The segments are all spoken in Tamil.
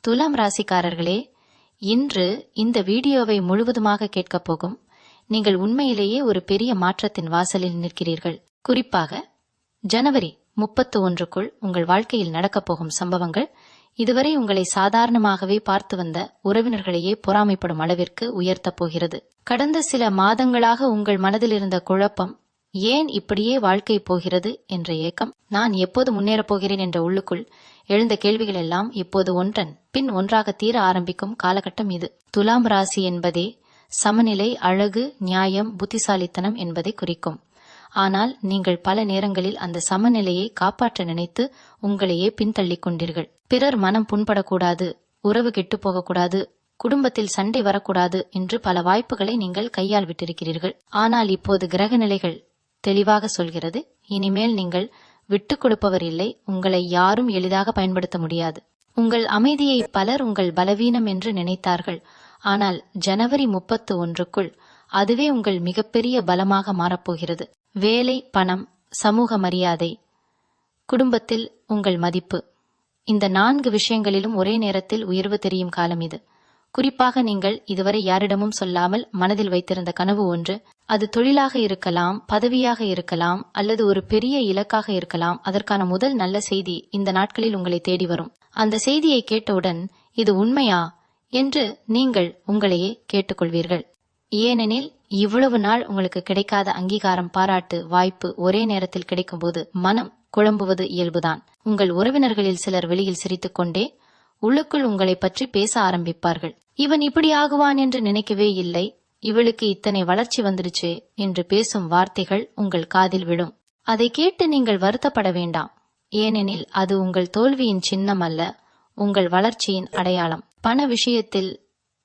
துலாம் ராசிக்காரர்களே, இன்று இந்த வீடியோவை முழுவதுமாக கேட்கப் போகும் நீங்கள் உண்மையிலேயே ஒரு பெரிய மாற்றத்தின் வாசலில் நிற்கிறீர்கள். குறிப்பாக ஜனவரி 31க்குள் உங்கள் வாழ்க்கையில் நடக்கப் போகும் சம்பவங்கள் இதுவரை உங்களை சாதாரணமாகவே பார்த்து வந்த உறவினர்களையே பொறாமைப்படும் அளவிற்கு உயர்த்தப் போகிறது. கடந்த சில மாதங்களாக உங்கள் மனதில் இருந்த குழப்பம், ஏன் இப்படியே வாழ்க்கை போகிறது என்ற ஏக்கம், நான் எப்போது முன்னேறப் போகிறேன் என்ற உள்ளுக்குள் எழுந்த கேள்விகள் எல்லாம் இப்போது ஒன்றன் பின் ஒன்றாக தீர ஆரம்பிக்கும் காலகட்டம் இது. துலாம் ராசி என்பதே சமநிலை, அழகு, நியாயம், புத்திசாலித்தனம் என்பதை குறிக்கும். ஆனால் நீங்கள் பல நேரங்களில் அந்த சமநிலையை காப்பாற்ற நினைத்து உங்களையே பின்தள்ளிக் கொண்டீர்கள். பிறர் மனம் புண்படக்கூடாது, உறவு கெட்டுப் போகக்கூடாது, குடும்பத்தில் சண்டை வரக்கூடாது என்று பல வாய்ப்புகளை நீங்கள் கையால் விட்டிருக்கிறீர்கள். ஆனால் இப்போது கிரக நிலைகள் தெளிவாக சொல்கிறது, இனிமேல் நீங்கள் விட்டுக் கொடுப்பவர் இல்லை. உங்களை யாரும் எளிதாக பயன்படுத்த முடியாது. உங்கள் அமைதியை பலர் உங்கள் பலவீனம் என்று நினைத்தார்கள். ஆனால் ஜனவரி 31க்குள் அதுவே உங்கள் மிகப்பெரிய பலமாக மாறப்போகிறது. வேலை, பணம், சமூக மரியாதை, குடும்பத்தில் உங்கள் மதிப்பு, இந்த 4 விஷயங்களிலும் ஒரே நேரத்தில் உயர்வு தெரியும் காலம் இது. குறிப்பாக நீங்கள் இதுவரை யாரிடமும் சொல்லாமல் மனதில் வைத்திருந்த கனவு ஒன்று, அது தொழிலாக இருக்கலாம், பதவியாக இருக்கலாம், அல்லது ஒரு பெரிய இலக்காக இருக்கலாம். அதற்கான முதல் நல்ல செய்தி இந்த நாட்களில் உங்களை தேடி வரும். அந்த செய்தியை கேட்டவுடன் இது உண்மையா என்று நீங்கள் உங்களையே கேட்டுக்கொள்வீர்கள். ஏனெனில் இவ்வளவு நாள் உங்களுக்கு கிடைக்காத அங்கீகாரம், பாராட்டு, வாய்ப்பு ஒரே நேரத்தில் கிடைக்கும்போது மனம் குழம்புவது இயல்புதான். உங்கள் உறவினர்களில் சிலர் வெளியில் சிரித்துக்கொண்டே உள்ளுக்குள் உங்களை பற்றி பேச ஆரம்பிப்பார்கள். இவன் இப்படி ஆகுவான் என்று நினைக்கவே இல்லை, இவளுக்கு இத்தனை வளர்ச்சி வந்துடுச்சு என்று பேசும் வார்த்தைகள் உங்கள் காதில் விழும். அதை கேட்டு நீங்கள் வருத்தப்பட வேண்டாம். ஏனெனில் அது உங்கள் தோல்வியின் சின்னம் அல்ல, உங்கள் வளர்ச்சியின் அடையாளம். பண விஷயத்தில்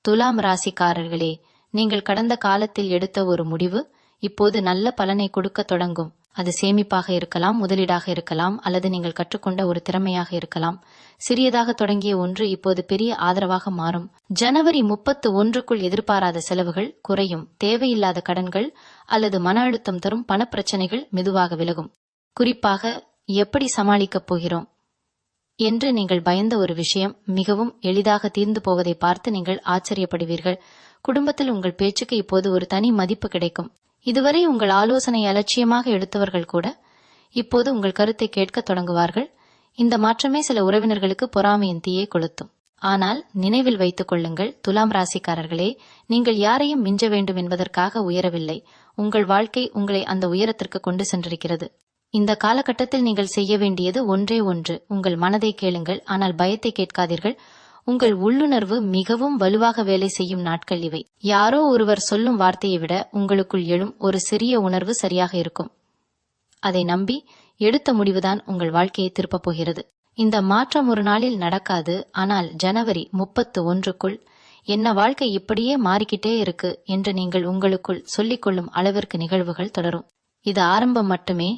துலாம் ராசிக்காரர்களே, நீங்கள் கடந்த காலத்தில் எடுத்த ஒரு முடிவு இப்போது நல்ல பலனை கொடுக்க தொடங்கும். அது சேமிப்பாக இருக்கலாம், முதலீடாக இருக்கலாம், அல்லது நீங்கள் கற்றுக்கொண்ட ஒரு திறமையாக இருக்கலாம். சிறியதாக தொடங்கிய ஒன்று இப்போது பெரிய ஆதரவாக மாறும். ஜனவரி 31க்குள் எதிர்பாராத செலவுகள் குறையும். தேவையில்லாத கடன்கள் அல்லது மன அழுத்தம் தரும் பணப்பிரச்சனைகள் மெதுவாக விலகும். குறிப்பாக எப்படி சமாளிக்கப் போகிறோம் என்று நீங்கள் பயந்த ஒரு விஷயம் மிகவும் எளிதாக தீர்ந்து போவதை பார்த்து நீங்கள் ஆச்சரியப்படுவீர்கள். குடும்பத்தில் உங்கள் பேச்சுக்கு இப்போது ஒரு தனி மதிப்பு கிடைக்கும். இதுவரை உங்கள் ஆலோசனை அலட்சியமாக எடுத்தவர்கள் கூட இப்போது உங்கள் கருத்தை கேட்க தொடங்குவார்கள். இந்த மாற்றமே சில உறவினர்களுக்கு பொறாமையின் தீயை கொளுத்தும். ஆனால் நினைவில் வைத்துக் கொள்ளுங்கள் துலாம் ராசிக்காரர்களே, நீங்கள் யாரையும் மிஞ்ச வேண்டும் என்பதற்காக உயரவில்லை. உங்கள் வாழ்க்கை உங்களை அந்த உயரத்திற்கு கொண்டு சென்றிருக்கிறது. இந்த காலகட்டத்தில் நீங்கள் செய்ய வேண்டியது ஒன்றே ஒன்று, உங்கள் மனதை கேளுங்கள், ஆனால் பயத்தை கேட்காதீர்கள். உங்கள் உள்ளுணர்வு மிகவும் வலுவாக வேலை செய்யும் நாட்கள் இவை. யாரோ ஒருவர் சொல்லும் வார்த்தையை விட உங்களுக்குள் எழும் ஒரு சிறிய உணர்வு சரியாக இருக்கும். அதை நம்பி எடுத்த முடிவுதான் உங்கள் வாழ்க்கையை திருப்பப் போகிறது. இந்த மாற்றம் ஒரு நாளில் நடக்காது. ஆனால் ஜனவரி 31க்குள் என்ன வாழ்க்கை இப்படியே மாறிக்கிட்டே இருக்கு என்று நீங்கள் உங்களுக்குள் சொல்லிக்கொள்ளும் அளவிற்கு நிகழ்வுகள் தொடரும். இது ஆரம்பம் மட்டுமே.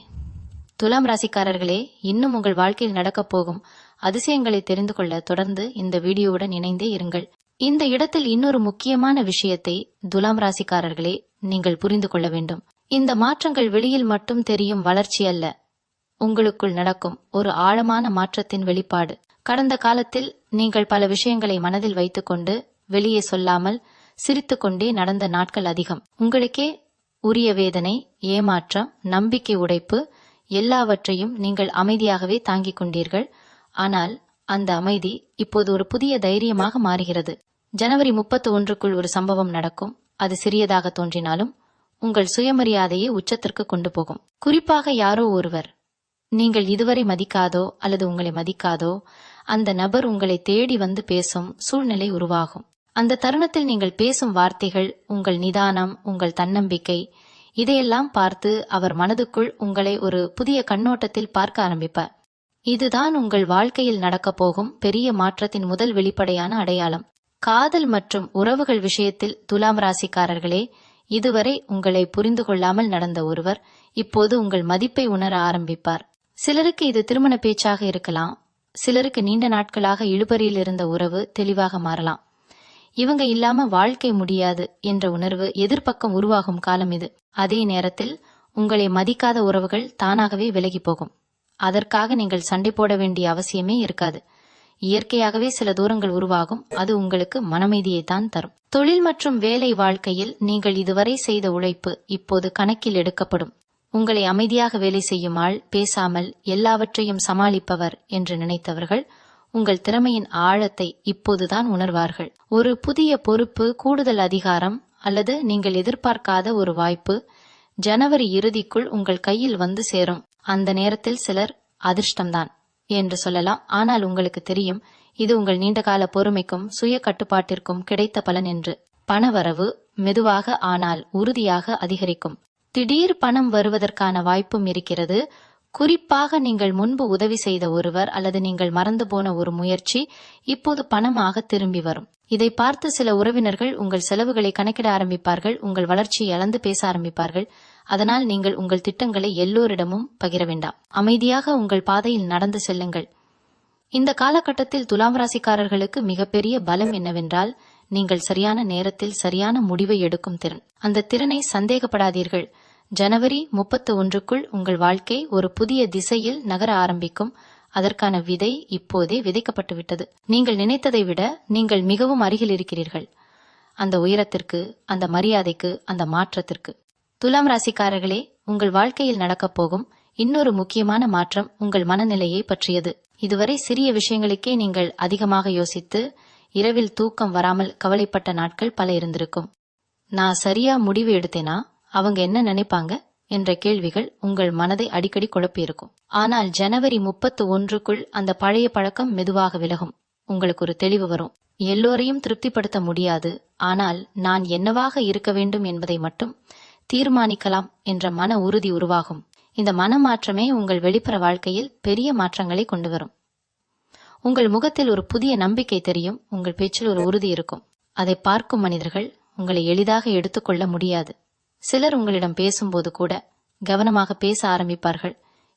துலாம் ராசிக்காரர்களே, இன்னும் உங்கள் வாழ்க்கையில் நடக்கப் போகும் அதிசயங்களை தெரிந்து கொள்ள தொடர்ந்து இந்த வீடியோவுடன் இணைந்தே இருங்கள். இந்த இடத்தில் இன்னொரு முக்கியமான விஷயத்தை துலாம் ராசிக்காரர்களே நீங்கள் புரிந்து கொள்ள வேண்டும். இந்த மாற்றங்கள் வெளியில் மட்டும் தெரியும் வளர்ச்சி அல்ல, உங்களுக்குள் நடக்கும் ஒரு ஆழமான மாற்றத்தின் வெளிப்பாடு. கடந்த காலத்தில் நீங்கள் பல விஷயங்களை மனதில் வைத்துக்கொண்டு வெளியே சொல்லாமல் சிரித்துக்கொண்டே நடந்த நாட்கள் அதிகம். உங்களுக்கே உரிய வேதனை, ஏமாற்றம், நம்பிக்கை உடைப்பு எல்லாவற்றையும் நீங்கள் அமைதியாகவே தாங்கிக் கொண்டீர்கள். ஆனால் அந்த அமைதி இப்போது ஒரு புதிய தைரியமாக மாறுகிறது. ஜனவரி 31க்குள் ஒரு சம்பவம் நடக்கும். அது சிறியதாக தோன்றினாலும் உங்கள் சுயமரியாதையை உச்சத்திற்கு கொண்டு போகும். குறிப்பாக யாரோ ஒருவர் நீங்கள் இதுவரை மதிக்காதோ அல்லது உங்களை மதிக்காதோ அந்த நபர் உங்களை தேடி வந்து பேசும் சூழ்நிலை உருவாகும். அந்த தருணத்தில் நீங்கள் பேசும் வார்த்தைகள், உங்கள் நிதானம், உங்கள் தன்னம்பிக்கை, இதையெல்லாம் பார்த்து அவர் மனதுக்குள் உங்களை ஒரு புதிய கண்ணோட்டத்தில் பார்க்க ஆரம்பிப்பார். இதுதான் உங்கள் வாழ்க்கையில் நடக்கப் போகும் பெரிய மாற்றத்தின் முதல் வெளிப்படையான அடையாளம். காதல் மற்றும் உறவுகள் விஷயத்தில் துலாம் ராசிக்காரர்களே, இதுவரை உங்களை புரிந்து கொள்ளாமல் நடந்த ஒருவர் இப்போது உங்கள் மதிப்பை உணர ஆரம்பிப்பார். சிலருக்கு இது திருமண பேச்சாக இருக்கலாம், சிலருக்கு நீண்ட நாட்களாக இழுபறியில் இருந்த உறவு தெளிவாக மாறலாம். இவங்க இல்லாம வாழ்க்கை முடியாது என்ற உணர்வு எதிர்பக்கம் உருவாகும் காலம் இது. அதே நேரத்தில் உங்களை மதிக்காத உறவுகள் தானாகவே விலகி போகும். அதற்காக நீங்கள் சண்டை போட வேண்டிய அவசியமே இருக்காது. இயற்கையாகவே சில தூரங்கள் உருவாகும். அது உங்களுக்கு மனமைதியை தான் தரும். தொழில் மற்றும் வேலை வாழ்க்கையில் நீங்கள் இதுவரை செய்த உழைப்பு இப்போது கணக்கில் எடுக்கப்படும். உங்களை அமைதியாக வேலை செய்யும் ஆள், பேசாமல் எல்லாவற்றையும் சமாளிப்பவர் என்று நினைத்தவர்கள் உங்கள் திறமையின் ஆழத்தை இப்போதுதான் உணர்வார்கள். ஒரு புதிய பொறுப்பு, கூடுதல் அதிகாரம் அல்லது நீங்கள் எதிர்பார்க்காத ஒரு வாய்ப்பு ஜனவரி இறுதிக்குள் உங்கள் கையில் வந்து சேரும். அந்த நேரத்தில் சிலர் அதிர்ஷ்டம்தான் என்று சொல்லலாம், ஆனால் உங்களுக்கு தெரியும் இது உங்கள் நீண்டகால பொறுமைக்கும் சுய கட்டுப்பாட்டிற்கும் கிடைத்த பலன் என்று. பணவரவு மெதுவாக ஆனால் உறுதியாக அதிகரிக்கும். திடீர் பணம் வருவதற்கான வாய்ப்பும் இருக்கிறது. குறிப்பாக நீங்கள் முன்பு உதவி செய்த ஒருவர் அல்லது நீங்கள் மறந்து போன ஒரு முயற்சி இப்போது பணமாக திரும்பி வரும். இதை பார்த்து சில உறவினர்கள் உங்கள் செலவுகளை கணக்கிட ஆரம்பிப்பார்கள், உங்கள் வளர்ச்சியை அளந்து பேச ஆரம்பிப்பார்கள். அதனால் நீங்கள் உங்கள் திட்டங்களை எல்லோரிடமும் பகிர வேண்டாம். அமைதியாக உங்கள் பாதையில் நடந்து செல்லுங்கள். இந்த காலகட்டத்தில் துலாம் ராசிக்காரர்களுக்கு மிகப்பெரிய பலம் என்னவென்றால் நீங்கள் சரியான நேரத்தில் சரியான முடிவை எடுக்கும் திறன். அந்த திறனை சந்தேகப்படாதீர்கள். ஜனவரி 31க்குள் உங்கள் வாழ்க்கை ஒரு புதிய திசையில் நகர ஆரம்பிக்கும். அதற்கான விதை இப்போதே விதைக்கப்பட்டுவிட்டது. நீங்கள் நினைத்ததை விட நீங்கள் மிகவும் அருகில் இருக்கிறீர்கள். அந்த உயரத்திற்கு, அந்த மரியாதைக்கு, அந்த மாற்றத்திற்கு. துலாம் ராசிக்காரர்களே, உங்கள் வாழ்க்கையில் நடக்கப் போகும் இன்னொரு முக்கியமான மாற்றம் உங்கள் மனநிலையை பற்றியது. இதுவரை சிறிய விஷயங்களுக்கே நீங்கள் அதிகமாக யோசித்து இரவில் தூக்கம் வராமல் கவலைப்பட்ட நாட்கள் பல இருந்திருக்கும். நான் சரியா முடிவு எடுத்தேனா, அவங்க என்ன நினைப்பாங்க என்ற கேள்விகள் உங்கள் மனதை அடிக்கடி குழப்பியிருக்கும். ஆனால் ஜனவரி 31க்குள் அந்த பழைய பழக்கம் மெதுவாக விலகும். உங்களுக்கு ஒரு தெளிவு வரும். எல்லோரையும் திருப்திப்படுத்த முடியாது, ஆனால் நான் என்னவாக இருக்க வேண்டும் என்பதை மட்டும் தீர்மானிக்கலாம் என்ற மன உறுதி உருவாகும். இந்த மனமாற்றமே உங்கள் வெளிப்புற வாழ்க்கையில் பெரிய மாற்றங்களை கொண்டு வரும். உங்கள் முகத்தில் ஒரு புதிய நம்பிக்கை தெரியும், உங்கள் பேச்சில் ஒரு உறுதி இருக்கும். அதை பார்க்கும் மனிதர்கள் உங்களை எளிதாக எடுத்துக்கொள்ள முடியாது. சிலர் உங்களிடம் பேசும்போது கூட கவனமாக பேச ஆரம்பிப்பார்கள்.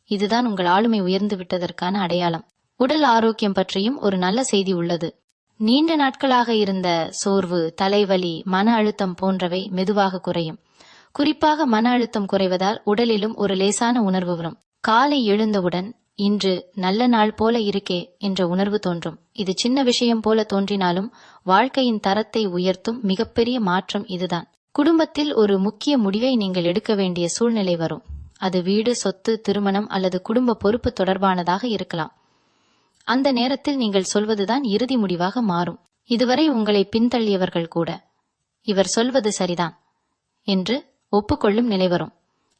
இதுதான் உங்கள் ஆளுமை உயர்ந்து விட்டதற்கான அடையாளம். உடல் ஆரோக்கியம் பற்றியும் ஒரு நல்ல செய்தி உள்ளது. நீண்ட நாட்களாக இருந்த சோர்வு, தலைவலி, மன அழுத்தம் போன்றவை மெதுவாக குறையும். குறிப்பாக மன அழுத்தம் குறைவதால் உடலிலும் ஒரு லேசான உணர்வு வரும். காலை எழுந்தவுடன் இன்று நல்ல நாள் போல இருக்கே என்ற உணர்வு தோன்றும். இது சின்ன விஷயம் போல தோன்றினாலும் வாழ்க்கையின் தரத்தை உயர்த்தும் மிகப்பெரிய மாற்றம் இதுதான். குடும்பத்தில் ஒரு முக்கிய முடிவை நீங்கள் எடுக்க வேண்டிய சூழ்நிலை வரும். அது வீடு, சொத்து, திருமணம் அல்லது குடும்ப பொறுப்பு தொடர்பானதாக இருக்கலாம். அந்த நேரத்தில் நீங்கள் சொல்வதுதான் இறுதி முடிவாக மாறும். இதுவரை உங்களை பின்தள்ளியவர்கள் கூட இவர் சொல்வது சரிதான் என்று ஒப்புக்கொள்ளும் நிலை வரும்.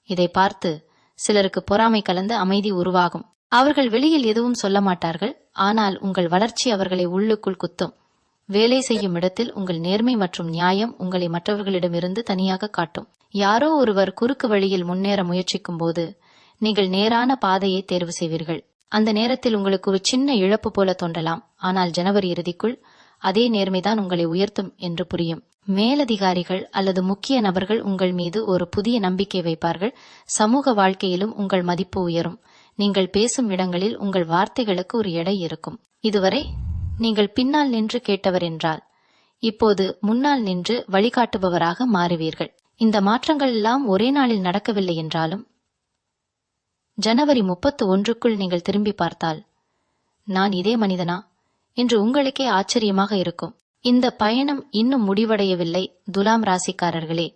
இதை பார்த்து சிலருக்கு பொறாமை கலந்த அமைதி உருவாகும். அவர்கள் வெளியில் எதுவும் சொல்ல மாட்டார்கள், ஆனால் உங்கள் வளர்ச்சி அவர்களை உள்ளுக்குள் குத்தும். வேலை செய்யும் இடத்தில் உங்கள் நேர்மை மற்றும் நியாயம் உங்களை மற்றவர்களிடமிருந்து தனியாக காட்டும். யாரோ ஒருவர் குறுக்கு வழியில் முன்னேற முயற்சிக்கும் போது நீங்கள் நேரான பாதையை தேர்வு செய்வீர்கள். அந்த நேரத்தில் உங்களுக்கு ஒரு சின்ன இழப்பு போல தோன்றலாம், ஆனால் ஜனவரி இறுதிக்குள் அதே நேர்மைதான் உங்களை உயர்த்தும் என்று புரியும். மேலதிகாரிகள் அல்லது முக்கிய நபர்கள் உங்கள் மீது ஒரு புதிய நம்பிக்கை வைப்பார்கள். சமூக வாழ்க்கையிலும் உங்கள் மதிப்பு உயரும். நீங்கள் பேசும் இடங்களில் உங்கள் வார்த்தைகளுக்கு ஒரு எடை இருக்கும். இதுவரை நீங்கள் பின்னால் நின்று கேட்டவர் என்றால் இப்போது முன்னால் நின்று வழிகாட்டுபவராக மாறுவீர்கள். இந்த மாற்றங்கள் எல்லாம் ஒரே நாளில் நடக்கவில்லை என்றாலும் ஜனவரி 31க்குள் நீங்கள் திரும்பி பார்த்தால் நான் இதே மனிதனா என்று உங்களுக்கே ஆச்சரியமாக இருக்கும். இந்த பயணம் இன்னும் முடிவடையவில்லை துலாம் ராசிக்காரர்களே.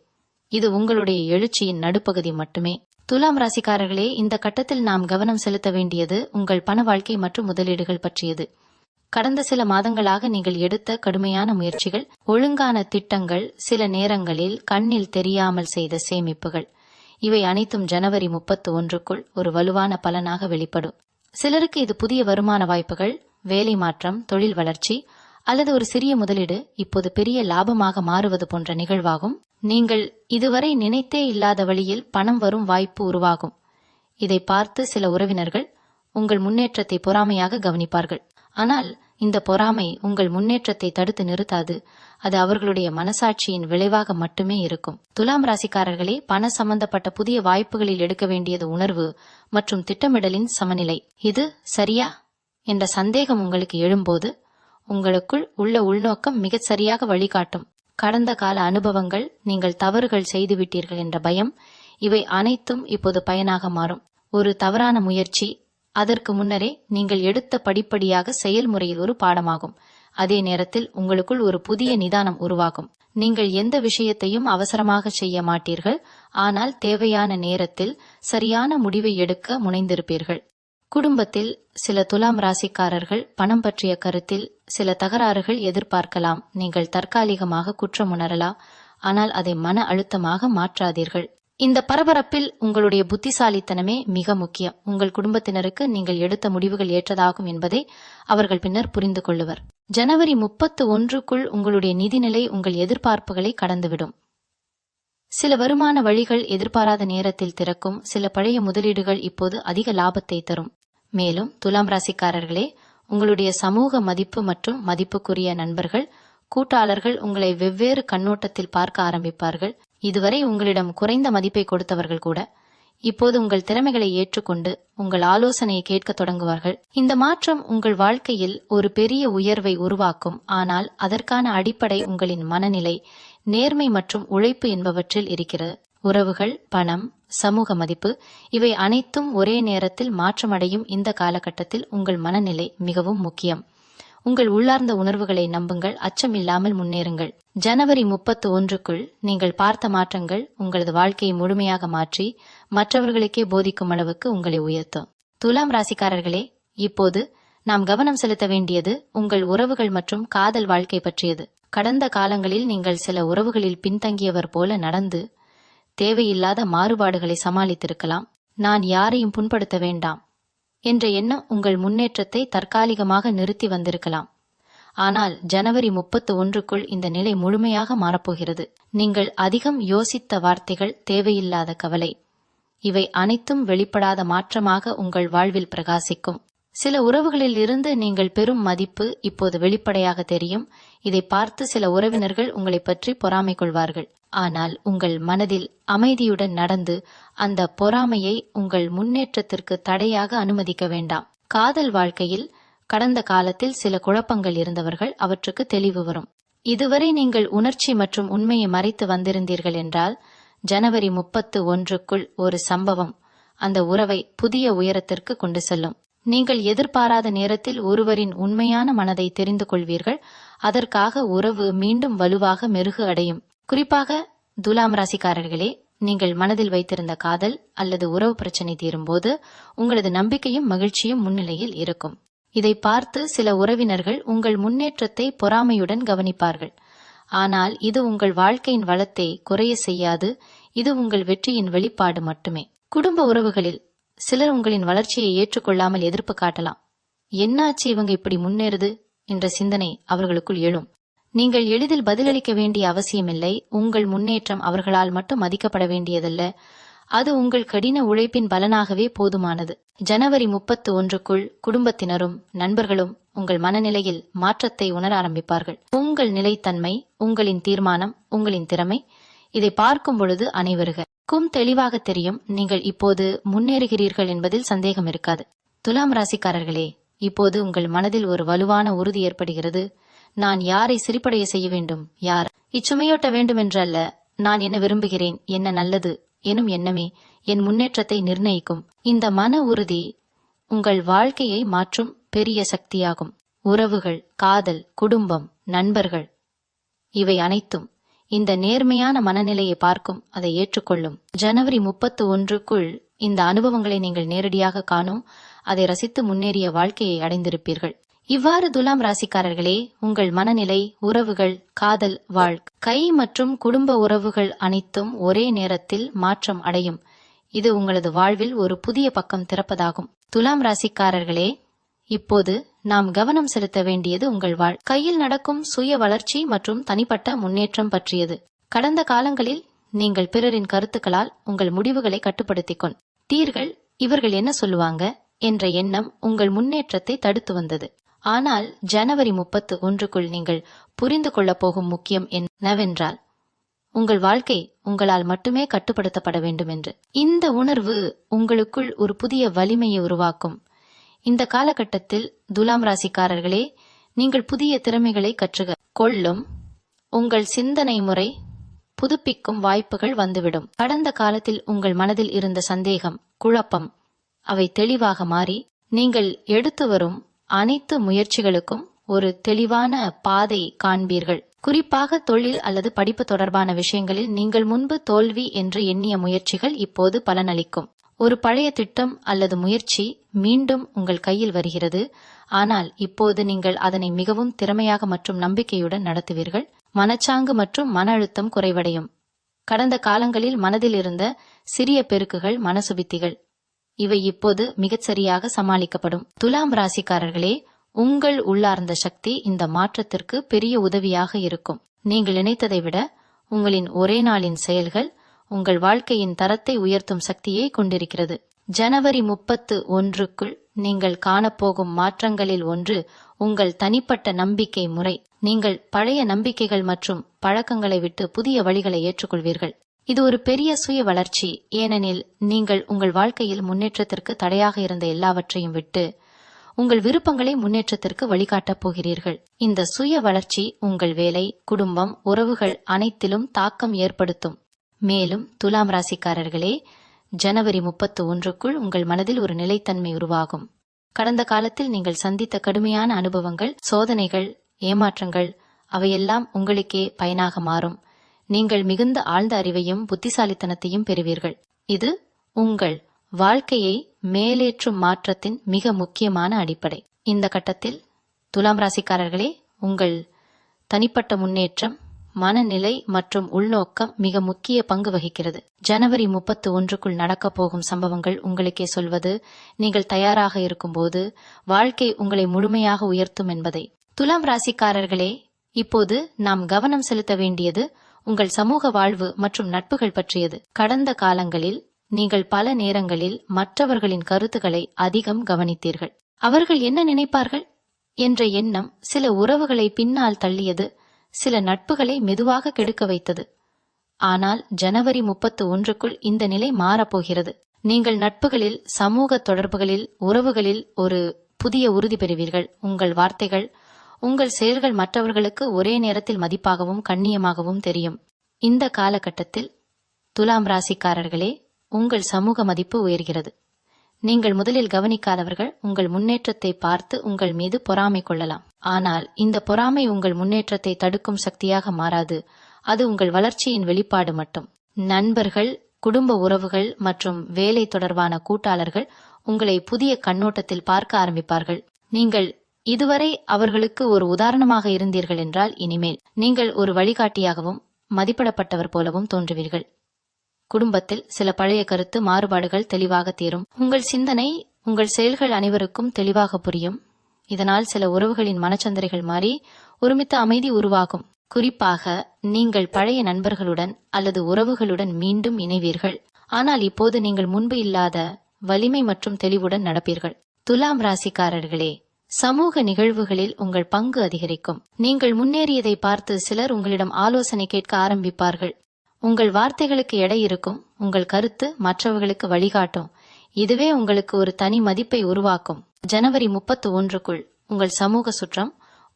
இது உங்களுடைய எழுச்சியின் நடுப்பகுதி மட்டுமே. துலாம் ராசிக்காரர்களே, இந்த கட்டத்தில் நாம் கவனம் செலுத்த வேண்டியது உங்கள் பண வாழ்க்கை மற்றும் முதலீடுகள் பற்றியது. கடந்த சில மாதங்களாக நீங்கள் எடுத்த கடுமையான முயற்சிகள், ஒழுங்கான திட்டங்கள், சில நேரங்களில் கண்ணில் தெரியாமல் செய்த சேமிப்புகள், இவை அனைத்தும் ஜனவரி 31க்குள் ஒரு வலுவான பலனாக வெளிப்படும். சிலருக்கு இது புதிய வருமான வாய்ப்புகள், வேலை மாற்றம், தொழில் வளர்ச்சி அல்லது ஒரு சிறிய முதலீடு இப்போது பெரிய லாபமாக மாறுவது போன்ற நிகழ்வாகும். நீங்கள் இதுவரை நினைத்தே இல்லாத வழியில் பணம் வரும் வாய்ப்பு உருவாகும். இதை பார்த்து சில உறவினர்கள் உங்கள் முன்னேற்றத்தை பொறாமையாக கவனிப்பார்கள். ஆனால் இந்த பொறாமை உங்கள் முன்னேற்றத்தை தடுத்து நிறுத்தாது. அது அவர்களுடைய மனசாட்சியின் விளைவாக மட்டுமே இருக்கும். துலாம் ராசிக்காரர்களே, பண சம்பந்தப்பட்ட புதிய வாய்ப்புகளில் எடுக்க வேண்டியது உணர்வு மற்றும் திட்டமிடலின் சமநிலை. இது சரியா என்ற சந்தேகம் உங்களுக்கு எழும்போது உங்களுக்குள் உள்ள உள்நோக்கம் மிகச் சரியாக வழிகாட்டும். கடந்த கால அனுபவங்கள், நீங்கள் தவறுகள் செய்துவிட்டீர்கள் என்ற பயம், இவை அனைத்தும் இப்போது பயனாக மாறும். ஒரு தவறான முயற்சி அதற்கு முன்னரே நீங்கள் எடுத்த படிப்படியாக செயல்முறையில் ஒரு பாடமாகும். அதே நேரத்தில் உங்களுக்குள் ஒரு புதிய நிதானம் உருவாகும். நீங்கள் எந்த விஷயத்தையும் அவசரமாக செய்ய மாட்டீர்கள், ஆனால் தேவையான நேரத்தில் சரியான முடிவை எடுக்க முனைந்திருப்பீர்கள். குடும்பத்தில் சில துலாம் ராசிக்காரர்கள் பணம் பற்றிய கருத்தில் சில தகராறுகள் எதிர்பார்க்கலாம். நீங்கள் தற்காலிகமாக குற்றம் உணரலாம், ஆனால் அதை மன அழுத்தமாக மாற்றாதீர்கள். இந்த பரபரப்பில் உங்களுடைய புத்திசாலித்தனமே மிக முக்கியம். உங்கள் குடும்பத்தினருக்கு நீங்கள் எடுத்த முடிவுகள் ஏற்றதாகும் என்பதை அவர்கள் பின்னர் புரிந்து கொள்ளுவர். ஜனவரி 31க்குள் உங்களுடைய நிதிநிலை உங்கள் எதிர்பார்ப்புகளை கடந்துவிடும். சில வருமான வழிகள் எதிர்பாராத நேரத்தில் திறக்கும். சில பழைய முதலீடுகள் இப்போது அதிக லாபத்தை தரும். மேலும் துலாம் ராசிக்காரர்களே, உங்களுடைய சமூக மதிப்பு மற்றும் மதிப்புக்குரிய நண்பர்கள், கூட்டாளர்கள் உங்களை வெவ்வேறு கண்ணோட்டத்தில் பார்க்க ஆரம்பிப்பார்கள். இதுவரை உங்களிடம் குறைந்த மதிப்பை கொடுத்தவர்கள் கூட இப்போது உங்கள் திறமைகளை ஏற்றுக்கொண்டு உங்கள் ஆலோசனையை கேட்க தொடங்குவார்கள். இந்த மாற்றம் உங்கள் வாழ்க்கையில் ஒரு பெரிய உயர்வை உருவாக்கும். ஆனால் அதற்கான அடிப்படை உங்களின் மனநிலை, நேர்மை மற்றும் உழைப்பு என்பவற்றில் இருக்கிறது. உறவுகள், பணம், சமூக மதிப்பு இவை அனைத்தும் ஒரே நேரத்தில் மாற்றமடையும் இந்த காலகட்டத்தில் உங்கள் மனநிலை மிகவும் முக்கியம். உங்கள் உள்ளார்ந்த உணர்வுகளை நம்புங்கள், அச்சமில்லாமல் முன்னேறுங்கள். ஜனவரி 31க்குள் நீங்கள் பார்த்த மாற்றங்கள் உங்களது வாழ்க்கையை முழுமையாக மாற்றி மற்றவர்களுக்கே போதிக்கும் அளவுக்கு உங்களை உயர்த்தும். துலாம் ராசிக்காரர்களே, இப்போது நாம் கவனம் செலுத்த வேண்டியது உங்கள் உறவுகள் மற்றும் காதல் வாழ்க்கை பற்றியது. கடந்த காலங்களில் நீங்கள் சில உறவுகளில் பின்தங்கியவர் போல நடந்து தேவையில்லாத மாறுபாடுகளை சமாளித்திருக்கலாம். நான் யாரையும் புண்படுத்த வேண்டாம் என்ற எண்ணம் உங்கள் முன்னேற்றத்தை தற்காலிகமாக நிறுத்தி வந்திருக்கலாம். ஆனால் ஜனவரி 31க்குள் இந்த நிலை முழுமையாக மாறப்போகிறது. நீங்கள் அதிகம் யோசித்த வார்த்தைகள், தேவையில்லாத கவலை, இவை அனைத்தும் வெளிப்படாத மாற்றமாக உங்கள் வாழ்வில் பிரகாசிக்கும். சில உறவுகளில் இருந்து நீங்கள் பெறும் மதிப்பு இப்போது வெளிப்படையாக தெரியும். இதை பார்த்து சில உறவினர்கள் உங்களை பற்றி பொறாமை கொள்வார்கள். ஆனால் உங்கள் மனதில் அமைதியுடன் நடந்து அந்த பொறாமையை உங்கள் முன்னேற்றத்திற்கு தடையாக அனுமதிக்க வேண்டாம். காதல் வாழ்க்கையில் கடந்த காலத்தில் சில குழப்பங்கள் இருந்தவர்கள், அவற்றுக்கு தெளிவு வரும். இதுவரை நீங்கள் உணர்ச்சி மற்றும் உண்மையை மறைத்து வந்திருந்தீர்கள் என்றால் ஜனவரி 31க்குள் ஒரு சம்பவம் அந்த உறவை புதிய உயரத்திற்கு கொண்டு செல்லும். நீங்கள் எதிர்பாராத நேரத்தில் ஒருவரின் உண்மையான மனதை தெரிந்து கொள்வீர்கள். அதற்காக உறவு மீண்டும் வலுவாக மெருகு அடையும். குறிப்பாக துலாம் ராசிக்காரர்களே, நீங்கள் மனதில் வைத்திருந்த காதல் அல்லது உறவு பிரச்சனை தீரும்போது உங்களது நம்பிக்கையும் மகிழ்ச்சியும் முன்னிலையில் இருக்கும். இதை பார்த்து சில உறவினர்கள் உங்கள் முன்னேற்றத்தை பொறாமையுடன் கவனிப்பார்கள். ஆனால் இது உங்கள் வாழ்க்கையின் வளத்தை குறைய செய்யாது. இது உங்கள் வெற்றியின் வெளிப்பாடு மட்டுமே. குடும்ப உறவுகளில் சிலர் உங்களின் வளர்ச்சியை ஏற்றுக்கொள்ளாமல் எதிர்ப்பு காட்டலாம். என்னாச்சு, இவங்க இப்படி முன்னேறுது என்ற சிந்தனை அவர்களுக்குள் எழும். நீங்கள் எளிதில் பதிலளிக்க வேண்டிய அவசியமில்லை. உங்கள் முன்னேற்றம் அவர்களால் மட்டும் மதிக்கப்பட வேண்டியதல்ல, அது உங்கள் கடின உழைப்பின் பலனாகவே போதுமானது. ஜனவரி 31க்குள் குடும்பத்தினரும் நண்பர்களும் உங்கள் மனநிலையில் மாற்றத்தை உணர ஆரம்பிப்பார்கள். உங்கள் நிலைத்தன்மை, உங்களின் தீர்மானம், உங்களின் திறமை, இதை பார்க்கும் பொழுது அனைவருக்கும் தெளிவாக தெரியும். நீங்கள் இப்போது முன்னேறுகிறீர்கள் என்பதில் சந்தேகம் இருக்காது. துலாம் ராசிக்காரர்களே, இப்போது உங்கள் மனதில் ஒரு வலுவான உறுதி ஏற்படுகிறது. நான் யாரை சிரிப்படைய செய்ய வேண்டும், யார் இச்சுமையோட்ட வேண்டும் என்றல்ல, நான் என்ன விரும்புகிறேன், என்ன நல்லது எனும் எண்ணமே என் முன்னேற்றத்தை நிர்ணயிக்கும். இந்த மன உறுதி உங்கள் வாழ்க்கையை மாற்றும் பெரிய சக்தியாகும். உறவுகள், காதல், குடும்பம், நண்பர்கள் இவை அனைத்தும் இந்த நேர்மையான மனநிலையை பார்க்கும், அதை ஏற்றுக்கொள்ளும். ஜனவரி 31க்குள் இந்த அனுபவங்களை நீங்கள் நேரடியாக காணும், அதை ரசித்து முன்னேறிய வாழ்க்கையை அடைந்திருப்பீர்கள். இவ்வாறு துலாம் ராசிக்காரர்களே, உங்கள் மனநிலை, உறவுகள், காதல் வாழ்க்கை மற்றும் குடும்ப உறவுகள் அனைத்தும் ஒரே நேரத்தில் மாற்றம் அடையும். இது உங்களது வாழ்வில் ஒரு புதிய பக்கம் திறப்பதாகும். துலாம் ராசிக்காரர்களே, இப்போது நாம் கவனம் செலுத்த வேண்டியது உங்கள் கையில் நடக்கும் சுய வளர்ச்சி மற்றும் தனிப்பட்ட முன்னேற்றம் பற்றியது. கடந்த காலங்களில் நீங்கள் பிறரின் கருத்துக்களால் உங்கள் முடிவுகளை கட்டுப்படுத்திக் கொண்டீர்கள். இவர்கள் என்ன சொல்லுவாங்க என்ற எண்ணம் உங்கள் முன்னேற்றத்தை தடுத்து வந்தது. ஆனால் ஜனவரி 31க்குள் நீங்கள் புரிந்து கொள்ளப் போகும் முக்கியம் என்னவென்றால், உங்கள் வாழ்க்கை உங்களால் மட்டுமே கட்டுப்படுத்தப்பட வேண்டும் என்று. இந்த உணர்வு உங்களுக்குள் ஒரு புதிய வலிமையை உருவாக்கும். இந்த காலகட்டத்தில் துலாம் ராசிக்காரர்களே, நீங்கள் புதிய திறமைகளை கற்றுக்கொள்ளும் உங்கள் சிந்தனை முறை புதுப்பிக்கும் வாய்ப்புகள் வந்துவிடும். கடந்த காலத்தில் உங்கள் மனதில் இருந்த சந்தேகம், குழப்பம் அவை தெளிவாக மாறி நீங்கள் எடுத்து வரும் அனைத்து முயற்சிகளுக்கும் ஒரு தெளிவான பாதை காண்பீர்கள். குறிப்பாக தொழில் அல்லது படிப்பு தொடர்பான விஷயங்களில் நீங்கள் முன்பு தோல்வி என்று எண்ணிய முயற்சிகள் இப்போது பலனளிக்கும். ஒரு பழைய திட்டம் அல்லது முயற்சி மீண்டும் உங்கள் கையில் வருகிறது. ஆனால் இப்போது நீங்கள் அதனை மிகவும் திறமையாக மற்றும் நம்பிக்கையுடன் நடத்துவீர்கள். மனச்சாங்கு மற்றும் மன அழுத்தம் குறைவடையும். கடந்த காலங்களில் மனதில் இருந்த சிறிய பெருக்குகள், மனசுபித்திகள், இவை இப்போது மிகச்சரியாக சமாளிக்கப்படும். துலாம் ராசிக்காரர்களே, உங்கள் உள்ளார்ந்த சக்தி இந்த மாற்றத்திற்கு பெரிய உதவியாக இருக்கும். நீங்கள் நினைத்ததை விட உங்களின் ஒரே நாளின் செயல்கள் உங்கள் வாழ்க்கையின் தரத்தை உயர்த்தும் சக்தியை கொண்டிருக்கிறது. ஜனவரி 31க்குள் நீங்கள் காணப்போகும் மாற்றங்களில் ஒன்று உங்கள் தனிப்பட்ட நம்பிக்கை முறை. நீங்கள் பழைய நம்பிக்கைகள் மற்றும் பழக்கங்களை விட்டு புதிய வழிகளை ஏற்றுக்கொள்வீர்கள். இது ஒரு பெரிய சுய வளர்ச்சி, ஏனெனில் நீங்கள் உங்கள் வாழ்க்கையில் முன்னேற்றத்திற்கு தடையாக இருந்த எல்லாவற்றையும் விட்டு உங்கள் விருப்பங்களை முன்னேற்றத்திற்கு வழிகாட்டப் போகிறீர்கள். இந்த சுய வளர்ச்சி உங்கள் வேலை, குடும்பம், உறவுகள் அனைத்திலும் தாக்கம் ஏற்படுத்தும். மேலும் துலாம் ராசிக்காரர்களே, ஜனவரி 31க்குள் உங்கள் மனதில் ஒரு நிலைத்தன்மை உருவாகும். கடந்த காலத்தில் நீங்கள் சந்தித்த கடுமையான அனுபவங்கள், சோதனைகள், ஏமாற்றங்கள், அவையெல்லாம் உங்களுக்கே பயனாக மாறும். நீங்கள் மிகுந்த ஆழ்ந்த அறிவையும் புத்திசாலித்தனத்தையும் பெறுவீர்கள். இது உங்கள் வாழ்க்கையை மேலேற்றும் மாற்றத்தின் மிக முக்கியமான அடிப்படை. இந்த கட்டத்தில் துலாம் ராசிக்காரர்களே, உங்கள் தனிப்பட்ட முன்னேற்றம், மனநிலை மற்றும் உள்நோக்கம் மிக முக்கிய பங்கு வகிக்கிறது. ஜனவரி 31க்குள் நடக்கப் போகும் சம்பவங்கள் உங்களுக்கே சொல்வது நீங்கள் தயாராக இருக்கும்போது வாழ்க்கை உங்களை முழுமையாக உயர்த்தும் என்பதை. துலாம் ராசிக்காரர்களே, இப்போது நாம் கவனம் செலுத்த வேண்டியது உங்கள் சமூக வாழ்வு மற்றும் நட்புகள் பற்றியது. கடந்த காலங்களில் நீங்கள் பல நேரங்களில் மற்றவர்களின் கருத்துக்களை அதிகம் கவனித்தீர்கள். அவர்கள் என்ன நினைப்பார்கள் என்ற எண்ணம் சில உறவுகளை பின்னால் தள்ளியது, சில நட்புகளை மெதுவாக கெடுக்க வைத்தது. ஆனால் ஜனவரி 31க்குள் இந்த நிலை மாறப்போகிறது. நீங்கள் நட்புகளில், சமூக தொடர்புகளில், உறவுகளில் ஒரு புதிய உறுதி பெறுவீர்கள். உங்கள் வார்த்தைகள், உங்கள் செயல்கள் மற்றவர்களுக்கு ஒரே நேரத்தில் மதிப்பாகவும் கண்ணியமாகவும் தெரியும். இந்த காலகட்டத்தில் துலாம் ராசிக்காரர்களே, உங்கள் சமூக மதிப்பு உயர்கிறது. நீங்கள் முதலில் கவனிக்காதவர்கள் உங்கள் முன்னேற்றத்தை பார்த்து உங்கள் மீது பொறாமை கொள்ளலாம். ஆனால் இந்த பொறாமை உங்கள் முன்னேற்றத்தை தடுக்கும் சக்தியாக மாறாது. அது உங்கள் வளர்ச்சியின் வெளிப்பாடு மட்டும். நண்பர்கள், குடும்ப உறவுகள் மற்றும் வேலை தொடர்பான கூட்டாளர்கள் உங்களை புதிய கண்ணோட்டத்தில் பார்க்க ஆரம்பிப்பார்கள். நீங்கள் இதுவரை அவர்களுக்கு ஒரு உதாரணமாக இருந்தீர்கள் என்றால், இனிமேல் நீங்கள் ஒரு வழிகாட்டியாகவும் மதிப்பிடப்பட்டவர் போலவும் தோன்றுவீர்கள். குடும்பத்தில் சில பழைய கருத்து மாறுபாடுகள் தெளிவாக தீரும். உங்கள் சிந்தனை, உங்கள் செயல்கள் அனைவருக்கும் தெளிவாக புரியும். இதனால் சில உறவுகளின் மனச்சந்திரைகள் மாறி ஒருமித்த அமைதி உருவாகும். குறிப்பாக நீங்கள் பழைய நண்பர்களுடன் அல்லது உறவுகளுடன் மீண்டும் இணைவீர்கள். ஆனால் இப்போது நீங்கள் முன்பு இல்லாத வலிமை மற்றும் தெளிவுடன் நடப்பீர்கள். துலாம் ராசிக்காரர்களே, சமூக நிகழ்வுகளில் உங்கள் பங்கு அதிகரிக்கும். நீங்கள் முன்னேறியதை பார்த்து சிலர் உங்களிடம் ஆலோசனை கேட்க ஆரம்பிப்பார்கள். உங்கள் வார்த்தைகளுக்கு எடை இருக்கும். உங்கள் கருத்து மற்றவர்களுக்கு வழிகாட்டும். இதுவே உங்களுக்கு ஒரு தனி மதிப்பை உருவாக்கும். ஜனவரி 31க்குள் உங்கள் சமூக சுற்றம்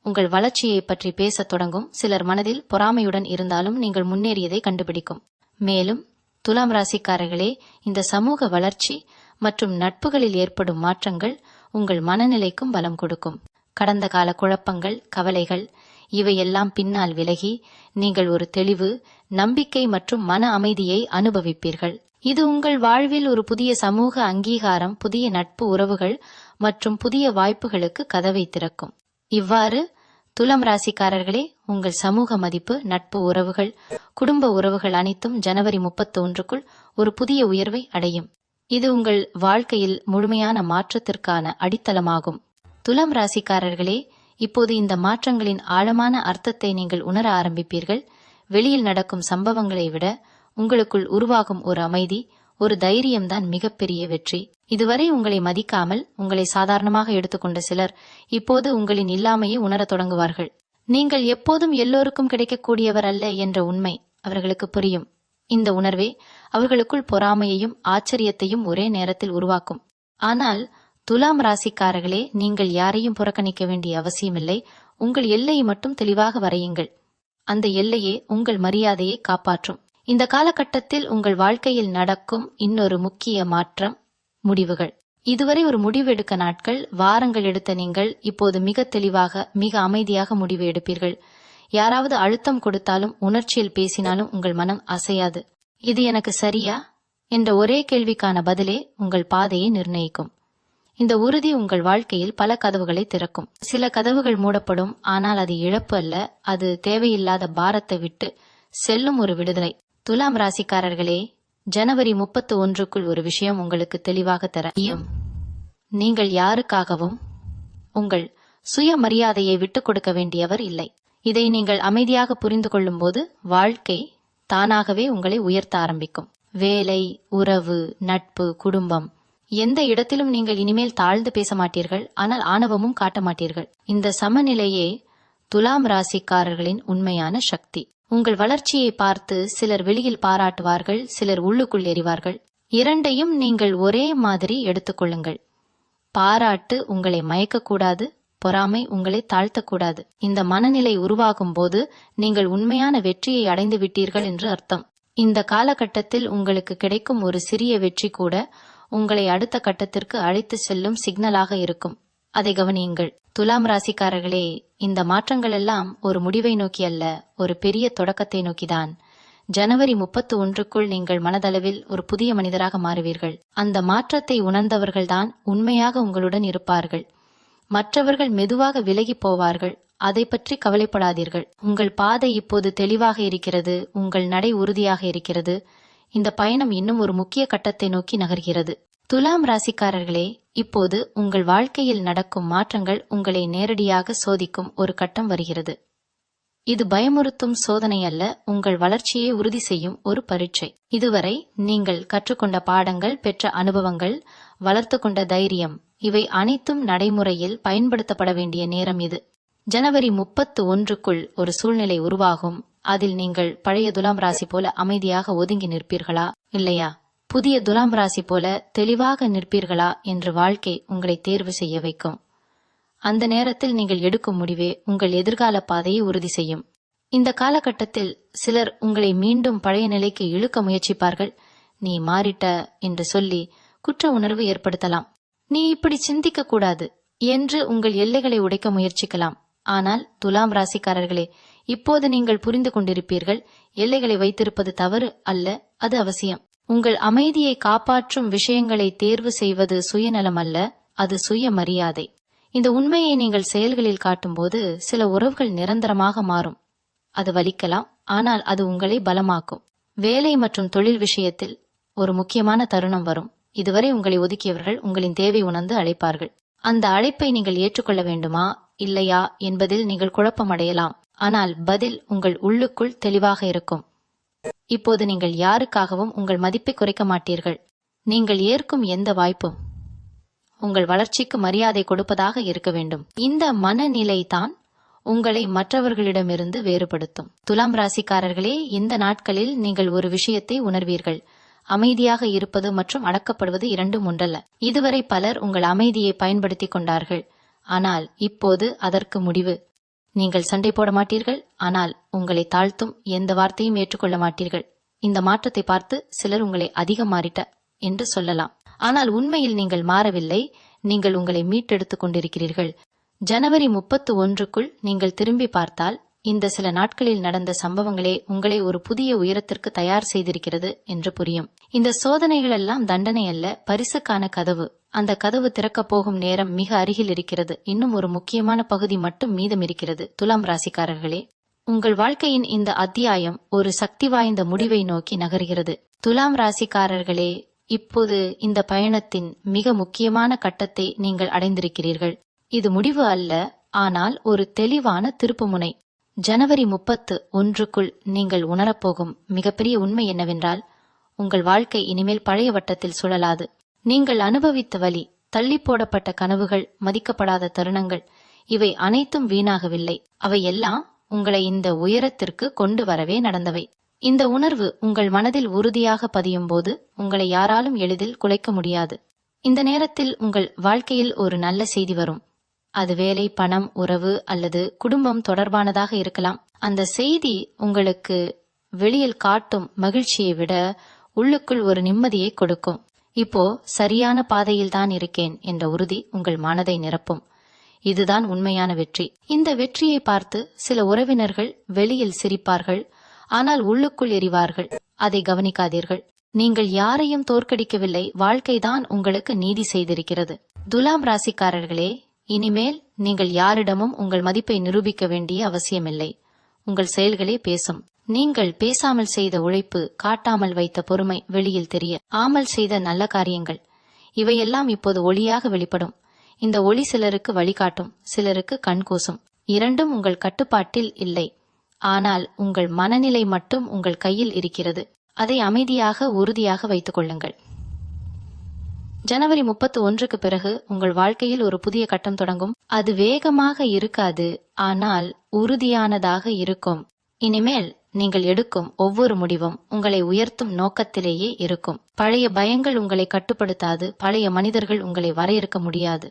உங்கள் வளர்ச்சியை பற்றி பேசத் தொடங்கும். சிலர் மனதில் பொறாமையுடன் இருந்தாலும் நீங்கள் முன்னேறியதை கண்டுபிடிக்கும். மேலும் துலாம் ராசிக்காரர்களே, இந்த சமூக வளர்ச்சி மற்றும் நட்புகளில் ஏற்படும் மாற்றங்கள் உங்கள் மனநிலைக்கும் பலம் கொடுக்கும். கடந்த கால குழப்பங்கள், கவலைகள் இவையெல்லாம் பின்னால் விலகி நீங்கள் ஒரு தெளிவு, நம்பிக்கை மற்றும் மன அமைதியை அனுபவிப்பீர்கள். இது உங்கள் வாழ்வில் ஒரு புதிய சமூக அங்கீகாரம், புதிய நட்பு உறவுகள் மற்றும் புதிய வாய்ப்புகளுக்கு கதவை திறக்கும். இவ்வாறு துலாம் ராசிக்காரர்களே, உங்கள் சமூக மதிப்பு, நட்பு உறவுகள், குடும்ப உறவுகள் அனைத்தும் ஜனவரி 31க்குள் ஒரு புதிய உயர்வை அடையும். இது உங்கள் வாழ்க்கையில் முழுமையான மாற்றத்திற்கான அடித்தளமாகும். துலாம் ராசிக்காரர்களே, இப்போது இந்த மாற்றங்களின் ஆழமான அர்த்தத்தை நீங்கள் உணர ஆரம்பிப்பீர்கள். வெளியில் நடக்கும் சம்பவங்களை விட உங்களுக்குள் உருவாகும் ஒரு அமைதி, ஒரு தைரியம்தான் மிகப்பெரிய வெற்றி. இதுவரை உங்களை மதிக்காமல் உங்களை சாதாரணமாக எடுத்துக்கொண்ட சிலர் இப்போது உங்களின் இல்லாமையை உணரத் தொடங்குவார்கள். நீங்கள் எப்போதும் எல்லோருக்கும் கிடைக்கக்கூடியவர் அல்ல என்ற உண்மை அவர்களுக்கு புரியும். இந்த உணர்வே அவர்களுக்குள் பொறாமையையும் ஆச்சரியத்தையும் ஒரே நேரத்தில் உருவாக்கும். ஆனால் துலாம் ராசிக்காரர்களே, நீங்கள் யாரையும் புறக்கணிக்க வேண்டிய அவசியமில்லை. உங்கள் எல்லையை மட்டும் தெளிவாக வரையுங்கள். அந்த எல்லையே உங்கள் மரியாதையை காப்பாற்றும். இந்த காலகட்டத்தில் உங்கள் வாழ்க்கையில் நடக்கும் இன்னொரு முக்கிய மாற்றம் முடிவுகள். இதுவரை ஒரு முடிவு எடுக்க நாட்கள், வாரங்கள் எடுத்த நீங்கள் இப்போது மிக தெளிவாக, மிக அமைதியாக முடிவு எடுப்பீர்கள். யாராவது அழுத்தம் கொடுத்தாலும், உணர்ச்சியில் பேசினாலும் உங்கள் மனம் அசையாது. இது எனக்கு சரியா என்ற ஒரே கேள்விக்கான பதிலே உங்கள் பாதையை நிர்ணயிக்கும். இந்த உறுதி உங்கள் வாழ்க்கையில் பல கதவுகளை திறக்கும். சில கதவுகள் மூடப்படும், ஆனால் அது இழப்பு அல்ல, அது தேவையில்லாத பாரத்தை விட்டு செல்லும் ஒரு விடுதலை. துலாம் ராசிக்காரர்களே, ஜனவரி 31க்குள் ஒரு விஷயம் உங்களுக்கு தெளிவாக தெரியும். நீங்கள் யாருக்காகவும் உங்கள் சுயமரியாதையை விட்டுக் கொடுக்க வேண்டியவர் இல்லை. இதை நீங்கள் அமைதியாக புரிந்து கொள்ளும் போது வாழ்க்கை தானாகவே உங்களை உயர்த்த ஆரம்பிக்கும். வேலை, உறவு, நட்பு, குடும்பம், எந்த இடத்திலும் நீங்கள் இனிமேல் தாழ்ந்து பேச மாட்டீர்கள், ஆனால் ஆணவமும் காட்ட மாட்டீர்கள். இந்த சமநிலையே துலாம் ராசிக்காரர்களின் உண்மையான சக்தி. உங்கள் வளர்ச்சியை பார்த்து சிலர் வெளியில் பாராட்டுவார்கள், சிலர் உள்ளுக்குள் எறிவார்கள். இரண்டையும் நீங்கள் ஒரே மாதிரி எடுத்துக்கொள்ளுங்கள். பாராட்டு உங்களை மயக்கக்கூடாது, பொறாமை உங்களை தாழ்த்தக்கூடாது. இந்த மனநிலை உருவாகும் போது நீங்கள் உண்மையான வெற்றியை அடைந்து விட்டீர்கள் என்று அர்த்தம். இந்த காலகட்டத்தில் உங்களுக்கு கிடைக்கும் ஒரு சிறிய வெற்றி கூட உங்களை அடுத்த கட்டத்திற்கு அழைத்து செல்லும் சிக்னலாக இருக்கும். அதை கவனியுங்கள். துலாம் ராசிக்காரர்களே, இந்த மாற்றங்கள் எல்லாம் ஒரு முடிவை நோக்கி அல்ல, ஒரு பெரிய தொடக்கத்தை நோக்கிதான். ஜனவரி 31க்குள் நீங்கள் மனதளவில் ஒரு புதிய மனிதராக மாறுவீர்கள். அந்த மாற்றத்தை உணர்ந்தவர்கள்தான் உண்மையாக உங்களுடன் இருப்பார்கள். மற்றவர்கள் மெதுவாக விலகி போவார்கள். அதை பற்றி கவலைப்படாதீர்கள். உங்கள் பாதை இப்போது தெளிவாக இருக்கிறது, உங்கள் நடை உறுதியாக இருக்கிறது. இந்த பயணம் இன்னும் ஒரு முக்கிய கட்டத்தை நோக்கி நகர்கிறது. துலாம் ராசிக்காரர்களே, இப்போது உங்கள் வாழ்க்கையில் நடக்கும் மாற்றங்கள் உங்களை நேரடியாக சோதிக்கும் ஒரு கட்டம் வருகிறது. இது பயமுறுத்தும் சோதனை அல்ல, உங்கள் வளர்ச்சியை உறுதி செய்யும் ஒரு பரீட்சை. இதுவரை நீங்கள் கற்றுக்கொண்ட பாடங்கள், பெற்ற அனுபவங்கள், வளர்த்து கொண்ட தைரியம், இவை அனைத்தும் நடைமுறையில் பயன்படுத்தப்பட வேண்டிய நேரம் இது. ஜனவரி 31க்குள் ஒரு சூழ்நிலை உருவாகும். அதில் நீங்கள் பழைய துலாம் ராசி போல அமைதியாக ஒதுங்கி நிற்பீர்களா, இல்லையா புதிய துலாம் ராசி போல தெளிவாக நிற்பீர்களா என்று வாழ்க்கை உங்களை தேர்வு செய்ய வைக்கும். அந்த நேரத்தில் நீங்கள் எடுக்கும் முடிவே உங்கள் எதிர்கால பாதையை உறுதி செய்யும். இந்த காலகட்டத்தில் சிலர் உங்களை மீண்டும் பழைய நிலைக்கு இழுக்க முயற்சிப்பார்கள். நீ மாறிட்ட என்று சொல்லி குற்ற உணர்வு ஏற்படுத்தலாம். நீ இப்படி சிந்திக்க கூடாது என்று உங்கள் எல்லைகளை உடைக்க முயற்சிக்கலாம். ஆனால் துலாம் ராசிக்காரர்களே, இப்போது நீங்கள் புரிந்து கொண்டிருப்பீர்கள், எல்லைகளை வைத்திருப்பது தவறு அல்ல, அது அவசியம். உங்கள் அமைதியை காப்பாற்றும் விஷயங்களை தேர்வு செய்வது சுயநலம் அல்ல, அது சுயமரியாதை. இந்த உண்மையை நீங்கள் செயல்களில் காட்டும்போது சில உறவுகள் நிரந்தரமாக மாறும். அது வலிக்கலாம், ஆனால் அது உங்களை பலமாக்கும். வேலை மற்றும் தொழில் விஷயத்தில் ஒரு முக்கியமான தருணம் வரும். இதுவரை உங்களை ஒதுக்கியவர்கள் உங்களின் தேவை உணர்ந்து அழைப்பார்கள். அந்த அழைப்பை நீங்கள் ஏற்றுக்கொள்ள வேண்டுமா இல்லையா என்பதில் நீங்கள் குழப்பமடையலாம். ஆனால் பதில் உங்கள் உள்ளுக்குள் தெளிவாக இருக்கும். இப்போது நீங்கள் யாருக்காகவும் உங்கள் மதிப்பை குறைக்க மாட்டீர்கள். நீங்கள் ஏற்கும் எந்த வாய்ப்பும் உங்கள் வளர்ச்சிக்கு மரியாதை கொடுப்பதாக இருக்க வேண்டும். இந்த மனநிலை தான் உங்களை மற்றவர்களிடமிருந்து வேறுபடுத்தும். துலாம் ராசிக்காரர்களே, இந்த நாட்களில் நீங்கள் ஒரு விஷயத்தை உணர்வீர்கள். அமைதியாக இருப்பது மற்றும் அடக்கப்படுவது இரண்டும் ஒன்றல்ல. இதுவரை பலர் உங்கள் அமைதியை பயன்படுத்தி கொண்டார்கள், ஆனால் இப்போது அதற்கு முடிவு. நீங்கள் சண்டை போட மாட்டீர்கள், ஆனால் உங்களை தாழ்த்தும் எந்த வார்த்தையும் ஏற்றுக்கொள்ள மாட்டீர்கள். இந்த மாற்றத்தை பார்த்து சிலர் உங்களை அதிகம் மாறிட்ட என்று சொல்லலாம். ஆனால் உண்மையில் நீங்கள் மாறவில்லை, நீங்கள் உங்களை மீட்டெடுத்துக் கொண்டிருக்கிறீர்கள். ஜனவரி 31க்குள் நீங்கள் திரும்பி பார்த்தால் இந்த சில நாட்களில் நடந்த சம்பவங்களே உங்களை ஒரு புதிய உயரத்திற்கு தயார் செய்திருக்கிறது என்று புரியும். இந்த சோதனைகள் எல்லாம் தண்டனை அல்ல, பரிசுக்கான கதவு. அந்த கதவு திறக்கப் போகும் நேரம் மிக அருகில் இருக்கிறது. இன்னும் ஒரு முக்கியமான பகுதி மட்டும் மீதம் இருக்கிறது. துலாம் ராசிக்காரர்களே, உங்கள் வாழ்க்கையின் இந்த அத்தியாயம் ஒரு சக்தி வாய்ந்த முடிவை நோக்கி நகர்கிறது. துலாம் ராசிக்காரர்களே, இப்போது இந்த பயணத்தின் மிக முக்கியமான கட்டத்தை நீங்கள் அடைந்திருக்கிறீர்கள். இது முடிவு அல்ல, ஆனால் ஒரு தெளிவான திருப்புமுனை. ஜனவரி 31க்குள் நீங்கள் உணரப்போகும் மிகப்பெரிய உண்மை என்னவென்றால், உங்கள் வாழ்க்கை இனிமேல் பழைய வட்டத்தில் சுழலாது. நீங்கள் அனுபவித்த வலி, தள்ளி போடப்பட்ட கனவுகள், மதிக்கப்படாத தருணங்கள், இவை அனைத்தும் வீணாகவில்லை. அவையெல்லாம் உங்களை இந்த உயரத்திற்கு கொண்டு வரவே நடந்தவை. இந்த உணர்வு உங்கள் மனதில் உறுதியாக பதியும் போது உங்களை யாராலும் எளிதில் குலைக்க முடியாது. இந்த நேரத்தில் உங்கள் வாழ்க்கையில் ஒரு நல்ல செய்தி வரும். அது வேலை, பணம், உறவு அல்லது குடும்பம் தொடர்பானதாக இருக்கலாம். அந்த செய்தி உங்களுக்கு வெளியில் காட்டும் மகிழ்ச்சியை விட உள்ளுக்குள் ஒரு நிம்மதியை கொடுக்கும். இப்போ சரியான பாதையில் தான் இருக்கேன் என்ற உறுதி உங்கள் மனதை நிரப்பும். இதுதான் உண்மையான வெற்றி. இந்த வெற்றியை பார்த்து சில உறவினர்கள் வெளியில் சிரிப்பார்கள், ஆனால் உள்ளுக்குள் எரிவார்கள். அதை கவனிக்காதீர்கள். நீங்கள் யாரையும் தோற்கடிக்கவில்லை, வாழ்க்கைதான் உங்களுக்கு நீதி செய்திருக்கிறது. துலாம் ராசிக்காரர்களே, இனிமேல் நீங்கள் யாரிடமும் உங்கள் மதிப்பை நிரூபிக்க வேண்டிய அவசியமில்லை. உங்கள் செயல்களே பேசும். நீங்கள் பேசாமல் செய்த உழைப்பு, காட்டாமல் வைத்த பொறுமை வெளியில் தெரிய, ஆமல் செய்த நல்ல காரியங்கள், இவையெல்லாம் இப்போது ஒளியாக வெளிப்படும். இந்த ஒளி சிலருக்கு வழிகாட்டும், சிலருக்கு கண்கூசும். இரண்டும் உங்கள் கட்டுப்பாட்டில் இல்லை. ஆனால் உங்கள் மனநிலை மட்டும் உங்கள் கையில் இருக்கிறது. அதை அமைதியாக, உறுதியாக வைத்துக் கொள்ளுங்கள். ஜனவரி 31க்கு பிறகு உங்கள் வாழ்க்கையில் ஒரு புதிய கட்டம் தொடங்கும். அது வேகமாக இருக்காது, ஆனால் உறுதியானதாக இருக்கும். இனிமேல் நீங்கள் எடுக்கும் ஒவ்வொரு முடிவும் உங்களை உயர்த்தும் நோக்கத்திலேயே இருக்கும். பழைய பயங்கள் உங்களை கட்டுப்படுத்தாது, பழைய மனிதர்கள் உங்களை வரையறுக்க முடியாது.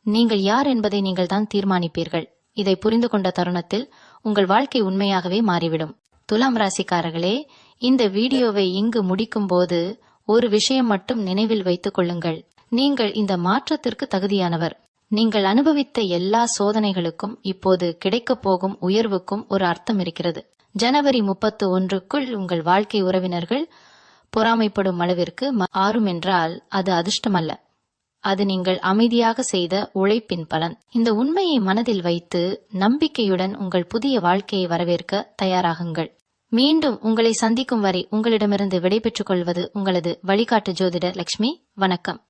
நீங்கள் யார் என்பதை நீங்கள் தான் தீர்மானிப்பீர்கள். இதை புரிந்து கொண்ட தருணத்தில் உங்கள் வாழ்க்கை உண்மையாகவே மாறிவிடும். துலாம் ராசிக்காரர்களே, இந்த வீடியோவை இங்கு முடிக்கும் போது ஒரு விஷயம் மட்டும் நினைவில் வைத்துக் கொள்ளுங்கள். நீங்கள் இந்த மாற்றத்திற்கு தகுதியானவர். நீங்கள் அனுபவித்த எல்லா சோதனைகளுக்கும் இப்போது கிடைக்கப் போகும் உயர்வுக்கும் ஒரு அர்த்தம் இருக்கிறது. ஜனவரி 31க்குள் உங்கள் வாழ்க்கை உறவினர்கள் பொறாமைப்படும் அளவிற்கு மாறும் என்றால் அது அதிர்ஷ்டமல்ல, அது நீங்கள் அமைதியாக செய்த உழைப்பின் பலன். இந்த உண்மையை மனதில் வைத்து நம்பிக்கையுடன் உங்கள் புதிய வாழ்க்கையை வரவேற்க தயாராகுங்கள். மீண்டும் உங்களை சந்திக்கும் வரை உங்களிடமிருந்து விடைபெற்றுக் கொள்வது உங்களது வழிகாட்டு ஜோதிடர் லட்சுமி. வணக்கம்.